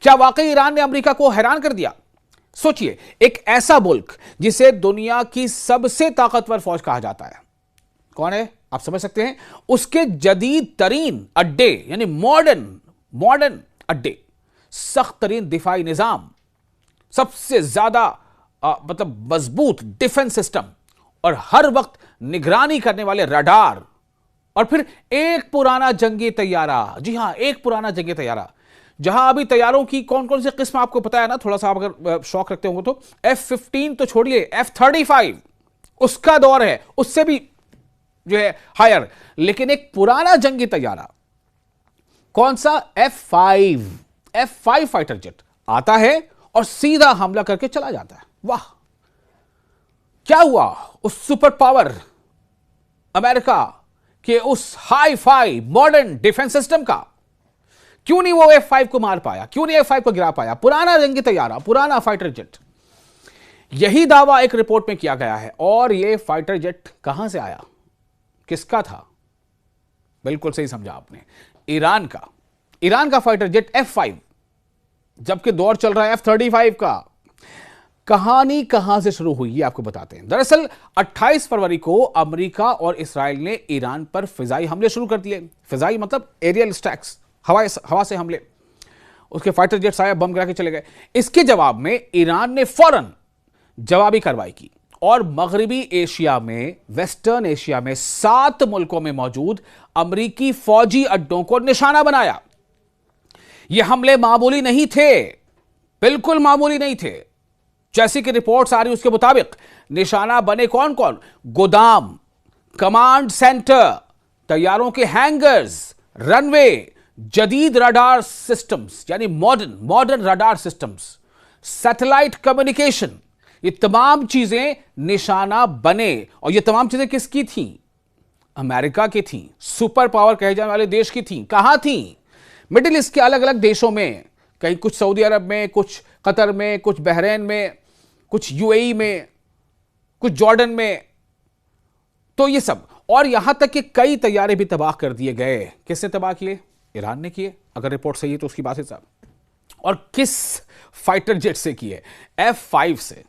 क्या वाकई ईरान ने अमेरिका को हैरान कर दिया? सोचिए, एक ऐसा मुल्क जिसे दुनिया की सबसे ताकतवर फौज कहा जाता है, कौन है आप समझ सकते हैं? उसके जदीद तरीन अड्डे यानी मॉडर्न अड्डे, सख्त तरीन दिफाई निजाम, सबसे ज्यादा मतलब मजबूत डिफेंस सिस्टम और हर वक्त निगरानी करने वाले रडार, और फिर एक पुराना जंगी तैयारा। जी हां, एक पुराना जंगी तैयारा। जहां अभी तैयारों की कौन कौन सी किस्म आपको पता है ना, थोड़ा सा आप अगर शौक रखते होंगे तो F-15 तो छोड़िए, F-35 उसका दौर है, उससे भी जो है हायर। लेकिन एक पुराना जंगी तैयारा, कौन सा? F-5 फाइटर जेट आता है और सीधा हमला करके चला जाता है। वाह, क्या हुआ उस सुपर पावर अमेरिका के उस hi fi modern defence system का? क्यों नहीं वो F-5 को मार पाया? क्यों नहीं F-5 को गिरा पाया? पुराना जंगी तैयारा, पुराना फाइटर जेट। यही दावा एक रिपोर्ट में किया गया है। और ये फाइटर जेट कहां से आया, किसका था? बिल्कुल सही समझा आपने, ईरान का फाइटर जेट F-5, जबकि दौर चल रहा है F-35 का। कहानी कहां से शुरू हुई ये आपको बताते हैं। दरअसल 28 फरवरी को अमेरिका और इस्राएल ने ईरान पर फिजाई हमले शुरू कर दिए। फिजाई मतलब एरियल स्ट्राइक्स, हवा से हमले। उसके फाइटर जेट्स आए, बम गिरा के चले गए। इसके जवाब में ईरान ने फौरन जवाबी कार्रवाई की और मगरबी एशिया में, वेस्टर्न एशिया में 7 मुल्कों में मौजूद अमेरिकी फौजी अड्डों को निशाना बनाया। यह हमले मामूली नहीं थे, बिल्कुल मामूली नहीं थे। जैसी कि रिपोर्ट्स आ रही उसके मुताबिक निशाना बने कौन कौन? गोदाम, कमांड सेंटर, तैयारों के हैंगर्स, रनवे, जदीद रडार सिस्टम्स यानी modern radar systems, satellite communication, ये तमाम चीजें निशाना बने। और ये तमाम चीजें किसकी थी? अमेरिका की थी, सुपर पावर कहे जाने वाले देश की थी। कहां थी? मिडिल ईस्ट के अलग अलग देशों में, कहीं कुछ सऊदी अरब में, कुछ कतर में, कुछ बहरीन में, कुछ यूएई में, कुछ जॉर्डन में। तो ये सब, और यहां तक कि कई तैयारे भी तबाह कर दिए गए। किसने तबाह किए? ईरान ने किए, अगर रिपोर्ट सही है तो उसकी बात है साहब। और किस फाइटर जेट से किए? F-5 से।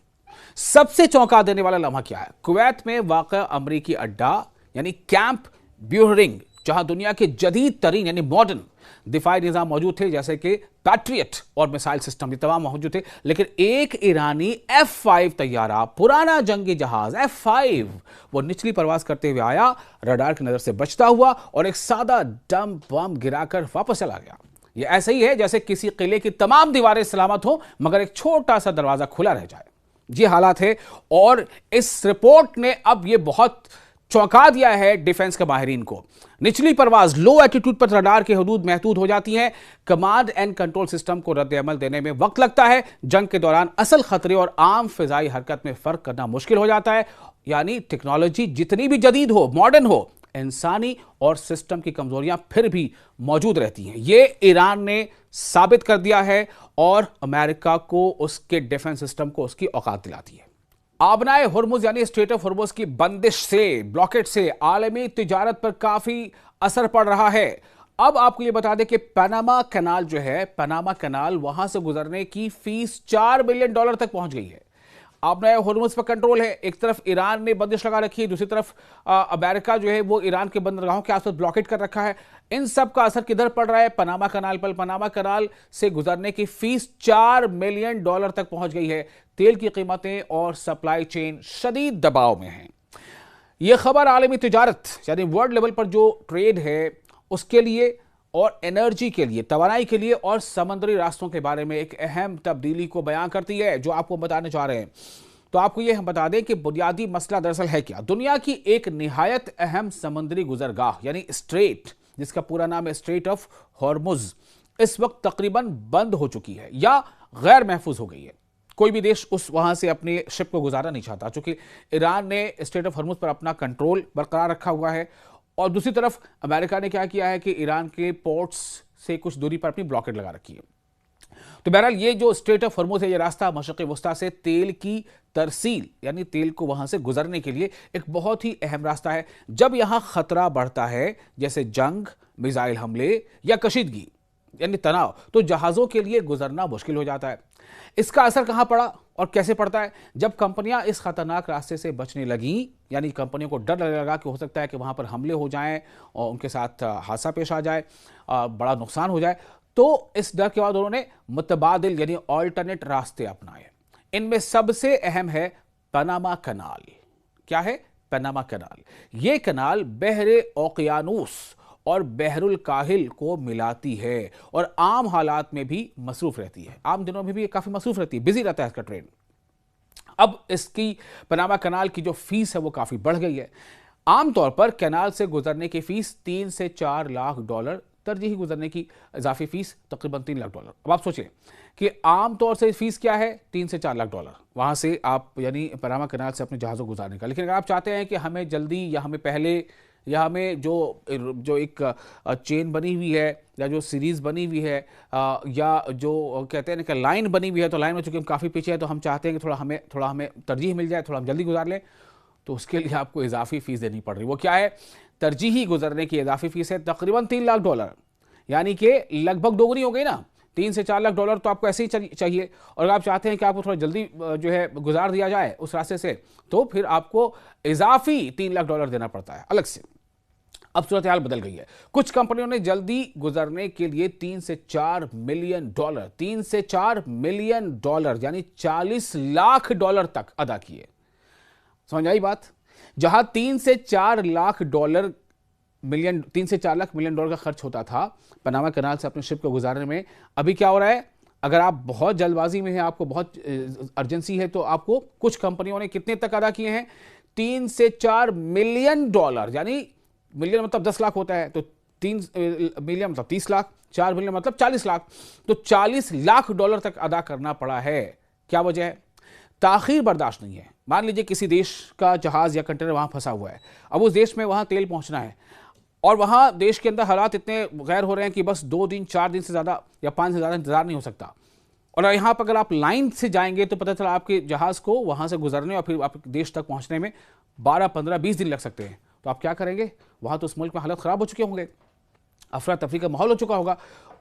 सबसे चौंका देने वाला लम्हा क्या है? कुवैत में वाक़ा अमरीकी अड्डा यानी कैंप ब्यूहरिंग, जहां दुनिया के जदीद तरीन यानी मॉडर्न दिफाई निजाम मौजूद थे, जैसे कि पैट्रियट और मिसाइल सिस्टम, ये तमाम मौजूद थे। लेकिन एक ईरानी F-5 तैयारा, पुराना जंगी जहाज F-5, वो निचली परवाज करते हुए आया, रडार की नजर से बचता हुआ और एक सादा डम बम गिराकर वापस चला गया। ये ऐसा ही है जैसे किसी किले की तमाम दीवारें सलामत हो मगर एक छोटा सा दरवाजा खुला रह जाए। ये हालात है। और इस रिपोर्ट ने अब ये बहुत चौंका दिया है डिफेंस के माहिरीन को। निचली परवाज, लो एटीट्यूड पर रडार की हदूद महदूद हो जाती है। कमांड एंड कंट्रोल सिस्टम को रद्द अमल देने में वक्त लगता है। जंग के दौरान असल खतरे और आम फिजाई हरकत में फर्क करना मुश्किल हो जाता है। यानी टेक्नोलॉजी जितनी भी जदीद हो, मॉडर्न हो, इंसानी और सिस्टम की कमजोरियां फिर भी मौजूद रहती हैं। यह ईरान ने साबित कर दिया है और अमेरिका को उसके डिफेंस सिस्टम को उसकी औकात दिलाती है। आबनाए हुर्मुज यानी स्ट्रेट ऑफ हुर्मुज की बंदिश से, ब्लॉकेट से आलमी तिजारत पर काफी असर पड़ रहा है। अब आपको ये बता दें कि पनामा कैनाल जो है, पनामा कैनाल, वहां से गुजरने की फीस $4 बिलियन तक पहुंच गई है। आबनाए हुर्मुज पर कंट्रोल है। एक तरफ ईरान ने बंदिश लगा रखी है, दूसरी तरफ अमेरिका जो है वो ईरान के बंदरगाहों के आसपास ब्लॉकेट कर रखा है। इन सब का असर किधर पड़ रहा है? पनामा कैनाल पर। पनामा कैनाल से गुजरने की फीस $4 मिलियन तक पहुंच गई है। तेल की कीमतें और सप्लाई चेन शदीद दबाव में हैं। यह खबर आलमी तिजारत यानी वर्ल्ड लेवल पर जो ट्रेड है उसके लिए और एनर्जी के लिए, तवानाई के लिए और समंदरी रास्तों के बारे में एक अहम तब्दीली को बयां करती है, जो आपको बताने चाह रहे हैं। तो आपको यह हम बता दें कि बुनियादी मसला दरअसल है क्या? दुनिया की एक निहायत अहम समुद्री गुजरगाह यानी स्ट्रेट, जिसका पूरा नाम है स्ट्रेट ऑफ हॉर्मुज, इस वक्त तकरीबन बंद हो चुकी है या गैर महफूज हो गई है। कोई भी देश उस वहां से अपने शिप को गुजारना नहीं चाहता, चूंकि ईरान ने स्ट्रेट ऑफ हॉर्मुज पर अपना कंट्रोल बरकरार रखा हुआ है। और दूसरी तरफ अमेरिका ने क्या किया है कि ईरान के पोर्ट्स से कुछ दूरी पर अपनी ब्लॉकेट लगा रखी है। तो बहरहाल ये जो स्ट्रेट ऑफ हॉर्मुज है, ये रास्ता मशरिक़ वस्ता से तेल की तरसील यानी तेल को वहां से गुजरने के लिए एक बहुत ही अहम रास्ता है। जब यहां खतरा बढ़ता है, जैसे जंग, मिसाइल हमले या कशीदगी, यानी तनाव, तो जहाज़ों के लिए गुजरना मुश्किल हो जाता है। इसका असर कहाँ पड़ा और कैसे पड़ता है? जब कंपनियां इस खतरनाक रास्ते से बचने लगीं, यानी कंपनियों को डर लगने लगा कि हो सकता है कि वहां पर हमले हो जाएं और उनके साथ हादसा पेश आ जाए, बड़ा नुकसान हो जाए, तो इस डर के बाद उन्होंने मुतबादिल यानी ऑल्टरनेट रास्ते अपनाए। इनमें सबसे अहम है पनामा कनाल। क्या है पनामा कनाल? यह कनाल बहरे ओकियानूस और बहरुल काहिल को मिलाती है और आम हालात में भी मसरूफ रहती है। आम दिनों में भी ये काफी मसरूफ रहती है, बिजी रहता है इसका ट्रेन। अब इसकी पनामा कनाल की जो फीस है वो काफी बढ़ गई है। आमतौर पर कनाल से गुजरने की फीस 3 से 4 लाख डॉलर, तरजीही गुजरने की इजाफी फीस तकरीबन 3 लाख डॉलर। अब आप सोचें कि आमतौर से फीस क्या है, 3 से 4 लाख डॉलर, वहां से आप यानी पनामा कनाल से अपने जहाज़ों गुजारने का। लेकिन अगर आप चाहते हैं कि हमें जल्दी या हमें पहले या हमें जो एक चेन बनी हुई है या जो सीरीज़ बनी हुई है या जो कहते हैं ना कि लाइन बनी हुई है, तो लाइन में चूंकि हम काफ़ी पीछे हैं तो हम चाहते हैं कि थोड़ा हमें तरजीह मिल जाए, थोड़ा हम जल्दी गुजार लें, तो उसके लिए आपको इजाफी फ़ीस देनी पड़ रही। वो क्या है? तरजीही गुजरने की इजाफी फ़ीस है तकरीबन 3 लाख डॉलर, यानी कि लगभग दोगुनी हो गई ना। 3 से 4 लाख डॉलर तो आपको ऐसे ही चाहिए, और अगर आप चाहते हैं कि आपको थोड़ा जल्दी जो है गुजार दिया जाए उस रास्ते से, तो फिर आपको इजाफी 3 लाख डॉलर देना पड़ता है अलग से। अब सूरत हाल बदल गई है। कुछ कंपनियों ने जल्दी गुजरने के लिए 3 से 4 मिलियन डॉलर, 3 से 4 मिलियन डॉलर यानी 40 लाख डॉलर तक अदा किए। समझ आई बात? जहां 3 से 4 लाख डॉलर 3 से 4 लाख मिलियन डॉलर का खर्च होता था पनामा कनाल से अपने शिप को गुजारने में, अभी क्या हो रहा है? अगर आप बहुत जल्दबाजी में हैं, आपको बहुत अर्जेंसी है, तो आपको कुछ कंपनियों ने कितने तक अदा किए हैं? 3 से 4 मिलियन डॉलर, यानी मिलियन मतलब 10 लाख होता है, तो 3 मिलियन मतलब 30 लाख, 4 मिलियन मतलब 40 लाख, तो 40 लाख डॉलर तक अदा करना पड़ा है। क्या वजह है? ताखीर बर्दाश्त नहीं है। मान लीजिए किसी देश का जहाज या कंटेनर वहां फंसा हुआ है, अब उस देश में वहां तेल पहुंचना है, और वहां देश के अंदर हालात इतने गैर हो रहे हैं कि बस 2 दिन 4 दिन से ज्यादा या 5 से ज्यादा इंतजार नहीं हो सकता। और यहां पर अगर आप लाइन से जाएंगे तो पता चला आपके जहाज को वहां से गुजरने और फिर आपके देश तक पहुंचने में 12, 15, 20 दिन लग सकते हैं। तो आप क्या करेंगे? वहां तो उस मुल्क में हालत खराब हो चुके होंगे, अफरा तफरी का माहौल हो चुका होगा।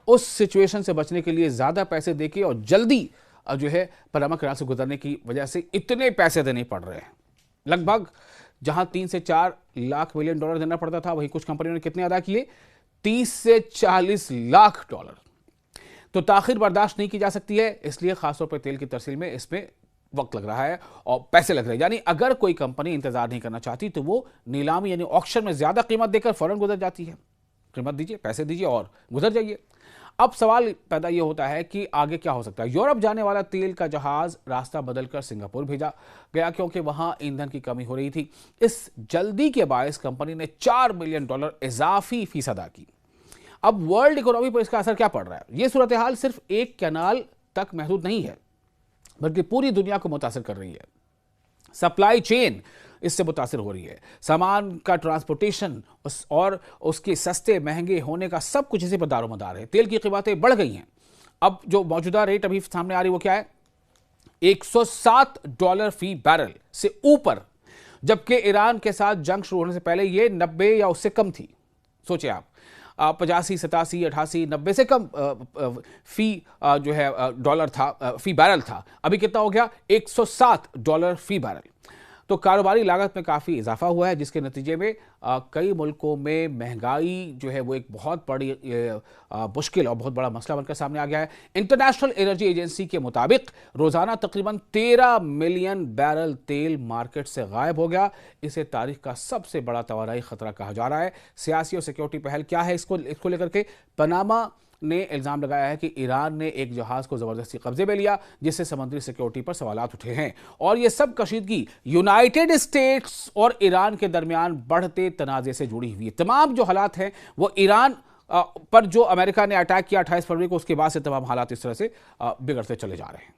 उस सिचुएशन से बचने के लिए ज्यादा पैसे देके और जल्दी जो है पनामा कनाल से गुजरने की वजह से इतने पैसे देने पड़ रहे हैं। लगभग जहां 3 से 4 लाख मिलियन डॉलर देना पड़ता था, वहीं कुछ कंपनियों ने कितने अदा किए? 30 से 40 लाख डॉलर। तो ताखिर बर्दाश्त नहीं की जा सकती है, इसलिए खासतौर पर तेल की तरसील में इसमें वक्त लग रहा है और पैसे लग रहे हैं। यानी अगर कोई कंपनी इंतजार नहीं करना चाहती तो वो नीलामी यानी ऑक्शन में ज्यादा कीमत देकर फौरन गुजर जाती है। कीमत दीजिए, पैसे दीजिए और गुजर जाइए। अब सवाल पैदा यह होता है कि आगे क्या हो सकता है? यूरोप जाने वाला तेल का जहाज रास्ता बदलकर सिंगापुर भेजा गया क्योंकि वहां ईंधन की कमी हो रही थी। इस जल्दी के बायस कंपनी ने 4 मिलियन डॉलर इजाफी फीस अदा की। अब वर्ल्ड इकोनॉमी पर इसका असर क्या पड़ रहा है? यह सूरत हाल सिर्फ एक कैनाल तक महदूद नहीं है, बल्कि पूरी दुनिया को मुतासिर कर रही है। सप्लाई चेन इससे मुतासिर हो रही है। सामान का ट्रांसपोर्टेशन और उसके सस्ते महंगे होने का सब कुछ इसी पर दारोमदार है। तेल की कीमतें बढ़ गई हैं। अब जो मौजूदा रेट अभी सामने आ रही है वो क्या है? $107 फी बैरल से ऊपर, जबकि ईरान के साथ जंग शुरू होने से पहले ये 90 या उससे कम थी। सोचिए आप, 85, 87, 88, 90 से कम फी जो है डॉलर था, फी बैरल था। अभी कितना हो गया? $107 फी बैरल। तो कारोबारी लागत में काफ़ी इजाफा हुआ है, जिसके नतीजे में कई मुल्कों में महंगाई जो है वो एक बहुत बड़ी मुश्किल और बहुत बड़ा मसला बनकर सामने आ गया है। इंटरनेशनल एनर्जी एजेंसी के मुताबिक रोज़ाना तकरीबन 13 मिलियन बैरल तेल मार्केट से गायब हो गया। इसे तारीख का सबसे बड़ा तवानाई खतरा कहा जा रहा है। सियासी और सिक्योरिटी पहल क्या है इसको लेकर के? पनामा ने इल्जाम लगाया है कि ईरान ने एक जहाज को जबरदस्ती कब्जे में लिया, जिससे समुद्री सिक्योरिटी पर सवालात उठे हैं। और यह सब कशीदगी यूनाइटेड स्टेट्स और ईरान के दरमियान बढ़ते तनाज़े से जुड़ी हुई है। तमाम जो हालात हैं वो ईरान पर जो अमेरिका ने अटैक किया 28 फरवरी को, उसके बाद से तमाम हालात इस तरह से बिगड़ते चले जा रहे हैं।